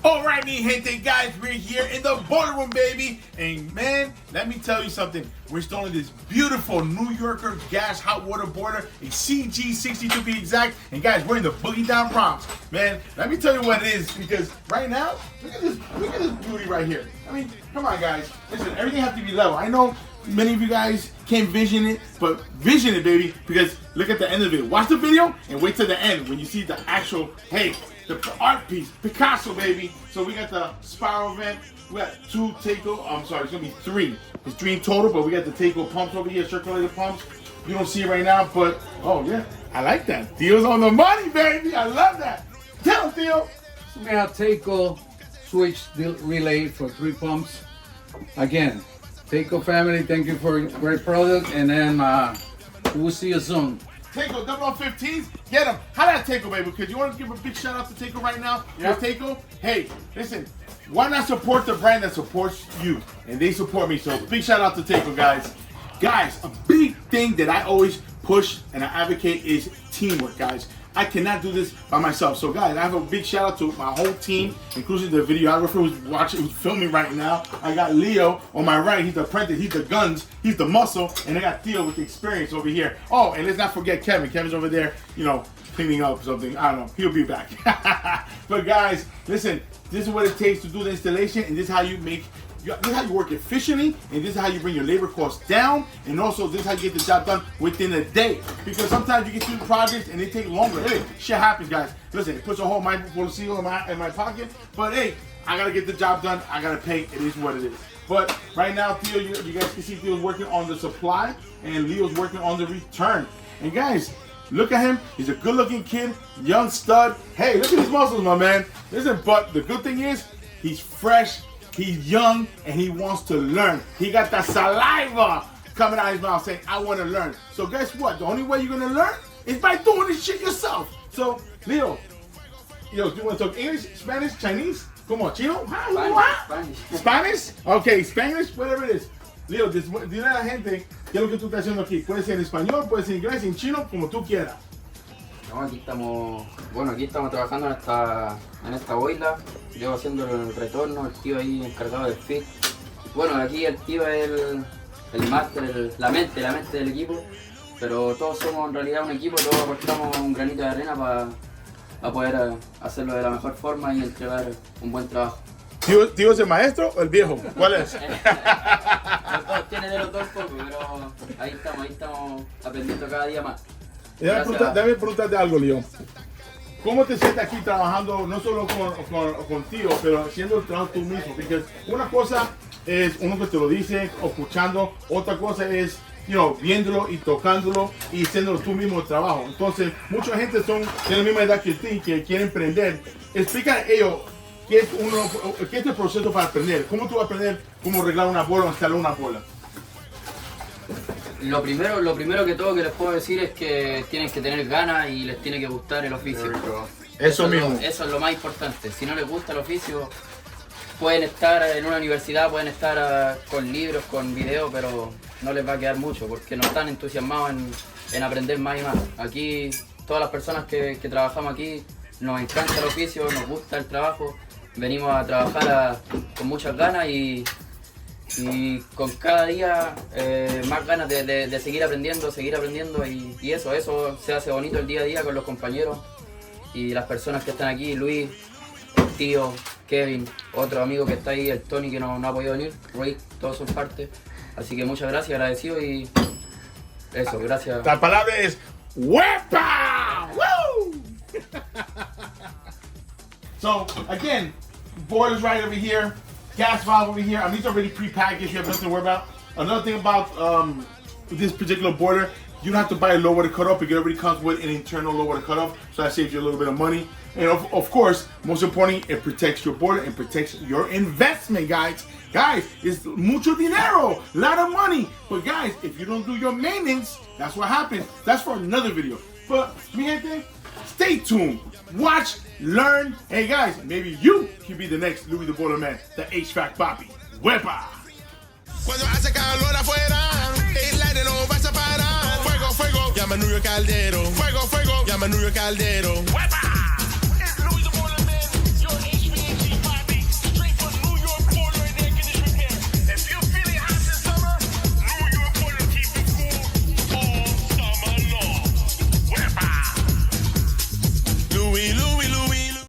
Alright, mi gente, guys, we're here in the boiler room, baby. And man, let me tell you something. We're installing this beautiful New Yorker gas hot water boiler, a CG60 to be exact. And guys, we're in the boogie down Bronx. Man, let me tell you what it is, because right now, look at this beauty right here. I mean, come on, guys. Listen, everything has to be level. I know many of you guys can't vision it, but vision it, baby, because look at the end of it. Watch the video and wait till the end when you see the actual, hey, the art piece, Picasso, baby. So we got the spiral vent, we got two Taco, I'm sorry, it's gonna be three. It's three in total, but we got the Taco pumps over here, circulator pumps. You don't see it right now, but oh yeah, I like that. Theo's on the money, baby, I love that. Tell him, Theo. So we have Taco switch relay for 3 pumps. Again, Taco family, thank you for a great product, and then we'll see you soon. Taco, double on 15s, get them. How that Taco, baby? Because you want to give a big shout out to Taco right now? Yeah. Taco, hey, listen, why not support the brand that supports you? And they support me, so big shout out to Taco, guys. Guys, a big thing that I always push and I advocate is teamwork, guys. I cannot do this by myself. So guys, I have a big shout out to my whole team, including the videographer who's filming right now. I got Leo on my right, he's the apprentice, he's the guns, he's the muscle, and I got Theo with the experience over here. Oh, and let's not forget Kevin. Kevin's over there, you know, cleaning up something. I don't know, he'll be back. But guys, listen, this is what it takes to do the installation, and this is how you make, this is how you work efficiently, and this is how you bring your labor costs down, and also this is how you get the job done within a day. Because sometimes you get through projects and they take longer. Hey, shit happens, guys. Listen, it puts a whole full seal in my pocket, but hey, I gotta get the job done. I gotta pay. It is what it is. But right now, Theo, you guys can see Theo's working on the supply, and Leo's working on the return. And guys, look at him. He's a good-looking kid, young stud. Hey, look at his muscles, my man. Listen, but the good thing is, he's fresh. He's young and he wants to learn. He got that saliva coming out of his mouth saying, I want to learn. So guess what? The only way you're going to learn is by doing this shit yourself. So, Leo, do you want to talk English, Spanish, Chinese? Como chino? Spanish. Spanish? Okay, Spanish, whatever it is. Leo, dile a la gente qué es lo que tú estás haciendo aquí. Puede ser en español, puede ser en inglés, en chino, como tú quieras. No, aquí estamos trabajando en esta boila. Yo haciendo el retorno, el tío ahí encargado del fit. Bueno, aquí el tío es el máster, la mente del equipo. Pero todos somos en realidad un equipo, todos aportamos un granito de arena para poder hacerlo de la mejor forma y entregar un buen trabajo. ¿Tío es el maestro o el viejo? ¿Cuál es? Los dos, tiene de los dos poco, pero ahí estamos aprendiendo cada día más. Déjame preguntarte algo, Leo. ¿Cómo te sientes aquí trabajando, no solo con Tío, pero haciendo el trabajo tú mismo? Porque una cosa es uno que te lo dice o escuchando, otra cosa es viéndolo y tocándolo y haciéndolo tú mismo el trabajo. Entonces, mucha gente tiene la misma edad que ti, que quieren emprender. Explica a ellos qué es el proceso para aprender. ¿Cómo tú vas a aprender cómo arreglar una bola o instalar una bola? Lo primero que todo que les puedo decir es que tienen que tener ganas y les tiene que gustar el oficio. Eso mismo. Eso es lo más importante. Si no les gusta el oficio, pueden estar en una universidad, pueden estar con libros, con videos, pero no les va a quedar mucho porque no están entusiasmados en aprender más y más. Aquí, todas las personas que trabajamos aquí, nos encanta el oficio, nos gusta el trabajo, venimos a trabajar con muchas ganas y con cada día más ganas de seguir aprendiendo y eso se hace bonito el día a día con los compañeros y las personas que están aquí, Luis, el tío, Kevin, otro amigo que está ahí, el Tony que no ha podido venir, Ray, todos son parte, así que muchas gracias, agradecido y eso, gracias. La palabra es ¡Huepa! ¡Woo! So, again, boiler's right over here. Gas valve over here. These are already pre-packaged. You have nothing to worry about. Another thing about this particular boiler, you don't have to buy a low water cutoff because it already comes with an internal low water cutoff. So that saves you a little bit of money. And of course, most importantly, it protects your boiler and protects your investment, guys. Guys, it's mucho dinero, a lot of money. But guys, if you don't do your maintenance, that's what happens. That's for another video. But mi gente, stay tuned. Watch, learn. Hey guys, maybe you can be the next Louie the Boiler Man, the HVAC Papi. ¡Huepa! Cuando hace calor afuera, el aire no vas a parar. Fuego, fuego, llama a New York Caldero. Fuego, fuego, llama a New York Caldero. ¡Huepa!